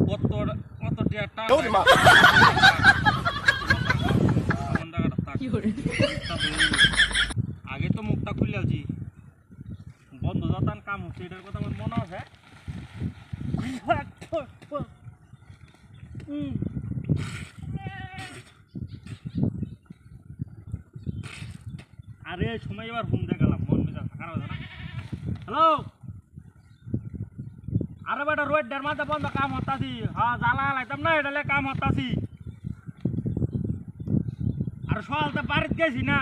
কত কত টাকা আগে তো মুখটা খুলে আছি বন্ধ যতান কাম হচ্ছে এটার কথা আমার মনে আছে আরে সময় এবার ঘুম দেখালাম মন মেজাজ খারাপ হয়েছে না হ্যালো আরে বেটা রোড ডের মাঝে বন্ধ কাম হতাছি হ্যাঁ জ্বালা লাইতাম না এটা কাম হতাছি আর সকালতে বাড়িতে গেছি না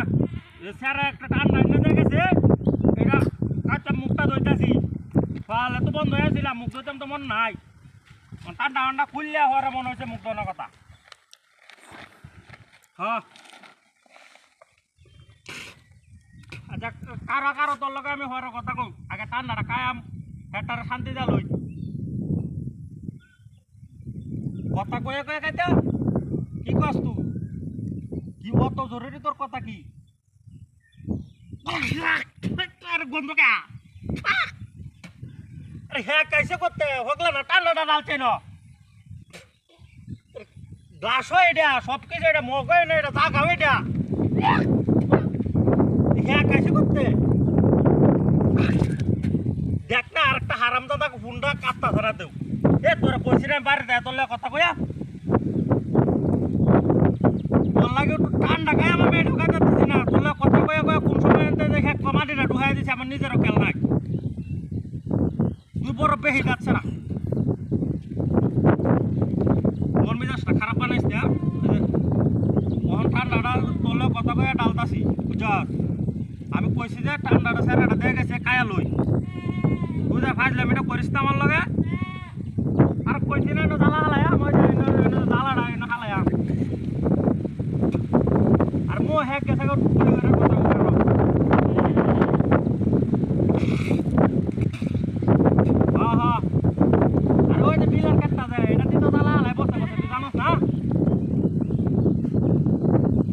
স্যারা একটা ঠান্ডা এনে গেছে এটা কাঁচা মুখটা ধরতেছি সকালে তো বন্ধ হয়েছিলাম মুখ ধরতাম তো মন নাই ঠান্ডা ঠান্ডা খুললে হওয়ার মনে হচ্ছে মুখ ধরার কথা হ্যাঁ আচ্ছা কারো কারো তোর লগে আমি হওয়ার কথা কম আগে ঠান্ডাটা কায়াম হেটার শান্তি যা লই কথা কয়ে কয়ে খাইতে কি কস তুই কি অত জরুরি তোর কথা কি গন্ধ কা আরে হ্যাঁ কাইসে করতে হগলা না ঠান্ডাটা ডালছে না গ্লাস হয় এটা সব কিছু এটা মগ হয় না এটা জাগা হয় এটা হ্যাঁ কাইসে করতে দেখ না আর একটা হারাম দাদা ফোনটা কাটতা ধরা দেও এ তোরা কইছিলাম বাড়িতে তোর কথা কইয়া তোর লাগে একটু ঠান্ডা খাই আমার মেয়ে ঢুকাই দিচ্ছি না তোর কথা কয়ে কয়ে কোন সময় দেখে কমাটিটা ঢুকাই দিচ্ছে আমার নিজেরও খেয়াল নাই তুই বড় বেশি যাচ্ছে না মন মেজাজটা খারাপ বানাইস না মন ঠান্ডাটা তোর কথা কয়ে ডালতাছি বুঝছ আমি কইছি যে ঠান্ডাটা স্যার এটা দিয়ে গেছে কায়া লই বুঝা ফাজলাম এটা করিস না আমার লগে আর কইছি না জ্বালা হালায়া মই জ্বালাটা এনে হালায়া আর মো হ্যাঁ গেছে কথা হ্যাঁ হ্যাঁ আর ওই যে বিলের কাটটা যায় এটা দিয়ে তো জ্বালা হালায় বসে বসে তুই জানোস না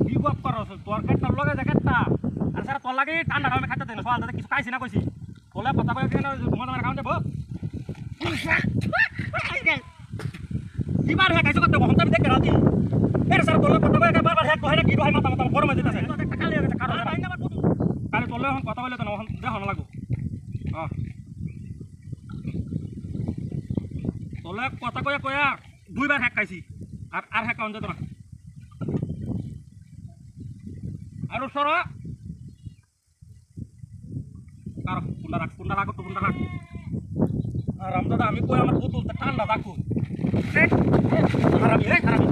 বিপদ করস তোর কাটটার লগে যে কাটটা আর স্যার তোর লাগে ঠান্ডাটা আমি খাইতে দিই না সকাল কিছু খাইছি না কইছি তোলে কথা কয়ে ঘুমাতে খাওয়া দেবো কিবার হ্যাঁ কাইছে করতে বহন আমি দেখে রাতি এর স্যার তোলে কথা কয়ে বারবার হ্যাঁ কহে না কি রয় মাথা মাথা গরমে দিতেছে একটা কালি হয়ে গেছে কারো কালি তোলে এখন কথা বলে তো না দেখো না লাগো তোলে কথা কয়ে কয়া দুইবার হ্যাঁ খাইছি আর আর হ্যাঁ কাউন যেত না আর সর কারো কুন্ডা রাখ একটু কুন্ডা রাখ আর রামদাদা আমি কই আমার বোতলটা ঠান্ডা রাখো খারাপ